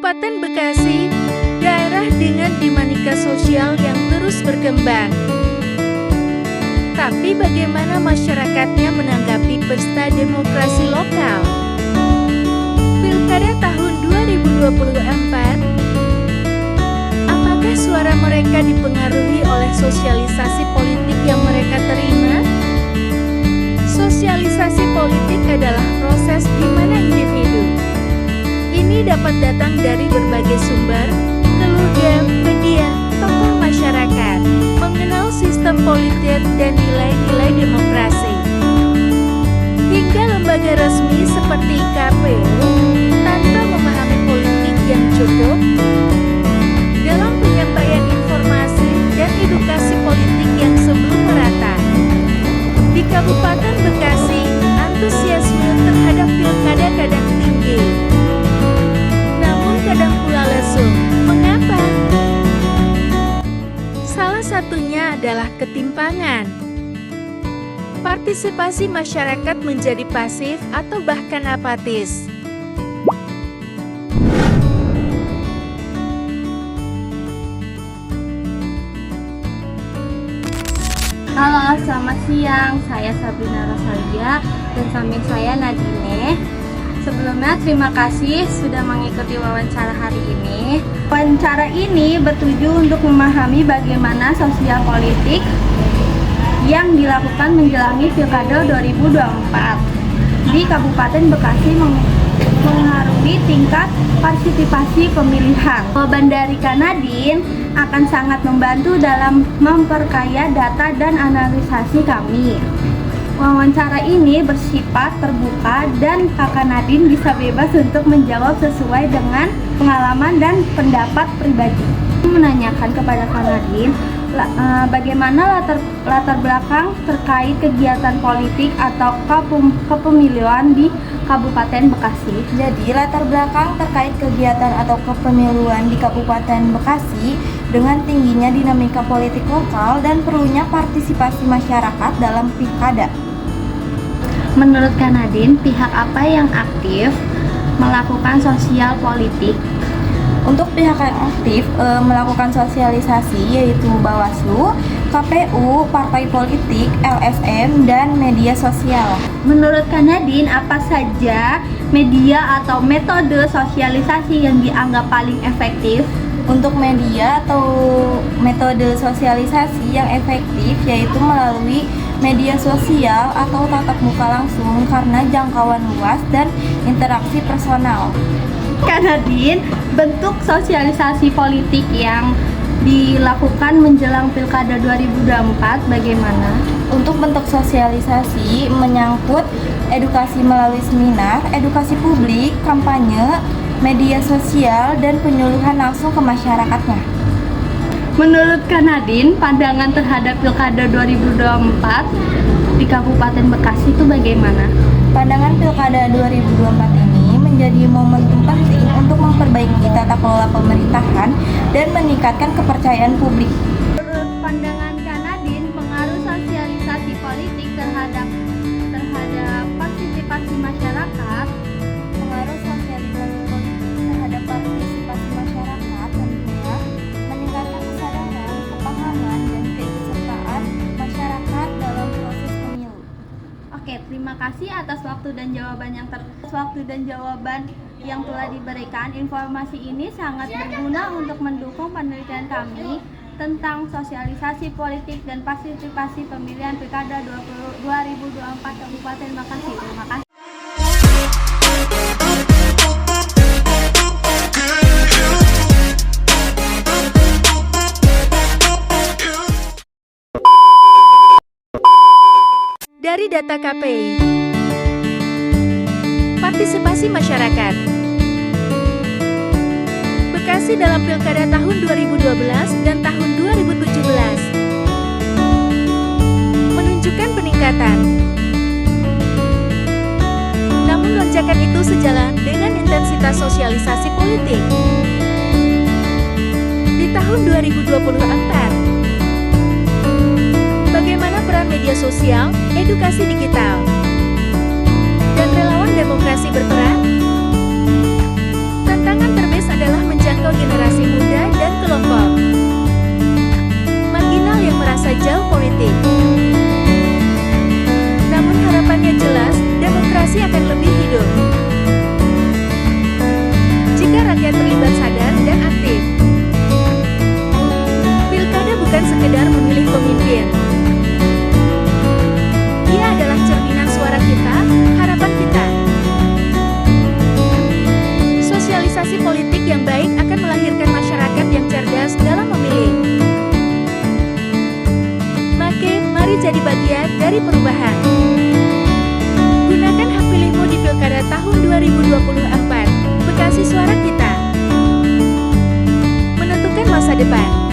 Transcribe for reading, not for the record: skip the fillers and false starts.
Kabupaten Bekasi, daerah dengan dinamika sosial yang terus berkembang. Tapi bagaimana masyarakatnya menanggapi pesta demokrasi lokal? Pilkada tahun 2024, apakah suara mereka dipengaruhi oleh sosialisasi politik yang mereka terima? Sosialisasi politik adalah proses di mana individu ini dapat datang dari berbagai sumber, keluarga, media, tokoh masyarakat, mengenal sistem politik dan nilai-nilai demokrasi. Hingga lembaga resmi seperti KPU, tanpa memahami politik yang cukup dalam penyampaian informasi dan edukasi politik yang sebelum merata. Di Kabupaten Bekasi, antusiasme terhadap pilkada kadang tinggi, namun kadang pula lesu. Mengapa? Salah satunya adalah ketimpangan. Partisipasi masyarakat menjadi pasif atau bahkan apatis. Halo, selamat siang. Saya Sabrina Rosalia dan samping saya Nadine. Sebelumnya terima kasih sudah mengikuti wawancara hari ini. Wawancara ini bertuju untuk memahami bagaimana sosial politik yang dilakukan menjelangi Pilkada 2024 di Kabupaten Bekasi mengarungi tingkat partisipasi pemilihan. Jawaban dari Kak Nadine akan sangat membantu dalam memperkaya data dan analisasi kami. Wawancara ini bersifat terbuka dan Kakak Nadine bisa bebas untuk menjawab sesuai dengan pengalaman dan pendapat pribadi. Menanyakan kepada Kak Nadine bagaimana latar belakang terkait kegiatan politik atau kepemiluan di Kabupaten Bekasi. Jadi latar belakang terkait kegiatan atau kepemiluan di Kabupaten Bekasi dengan tingginya dinamika politik lokal dan perlunya partisipasi masyarakat dalam pilkada. Menurut Kak Nadine, pihak apa yang aktif melakukan sosial politik? Untuk pihak yang aktif melakukan sosialisasi yaitu Bawaslu, KPU, partai politik, LSM, dan media sosial. Menurut Kak Nadine, apa saja media atau metode sosialisasi yang dianggap paling efektif? Untuk media atau metode sosialisasi yang efektif yaitu melalui media sosial atau tatap muka langsung karena jangkauan luas dan interaksi personal. Kak Nadine, bentuk sosialisasi politik yang dilakukan menjelang Pilkada 2024 bagaimana? Untuk bentuk sosialisasi menyangkut edukasi melalui seminar, edukasi publik, kampanye, media sosial, dan penyuluhan langsung ke masyarakatnya. Menurut Kak Nadine, pandangan terhadap Pilkada 2024 di Kabupaten Bekasi itu bagaimana? Pandangan Pilkada 2024 ini menjadi momentum penting untuk memperbaiki tata kelola pemerintahan dan meningkatkan kepercayaan publik. Menurut pandangan Kak Nadine, pengaruh sosialisasi politik terhadap partisipasi masyarakat. Pengaruh sosialisasi politik terhadap partisipasi masyarakat tentunya meningkatkan kesadaran, kepahaman, dan keikutsertaan masyarakat dalam proses pemilu. Oke, terima kasih atas waktu dan jawaban yang telah diberikan. Informasi ini sangat berguna untuk mendukung penelitian kami tentang sosialisasi politik dan partisipasi pemilihan Pilkada 2024 Kabupaten Bekasi. Terima kasih. Dari data KPI, partisipasi masyarakat Bekasi dalam Pilkada tahun 2012 dan tahun 2017 menunjukkan peningkatan. Namun lonjakan itu sejalan dengan intensitas sosialisasi politik. Di tahun 2024, bagaimana peran media sosial, edukasi digital, dan relawan demokrasi berperan? Tantangan terbesar adalah demokrasi akan lebih hidup. Jika rakyat terlibat sadar dan aktif. Pilkada bukan sekedar memilih pemimpin. Ia adalah cerminan suara kita, harapan kita. Sosialisasi politik yang baik akan melahirkan masyarakat yang cerdas dalam memilih. Mari jadi bagian dari perubahan. Gunakan hak pilihmu di Pilkada tahun 2024. Bekasi suara kita. Menentukan masa depan.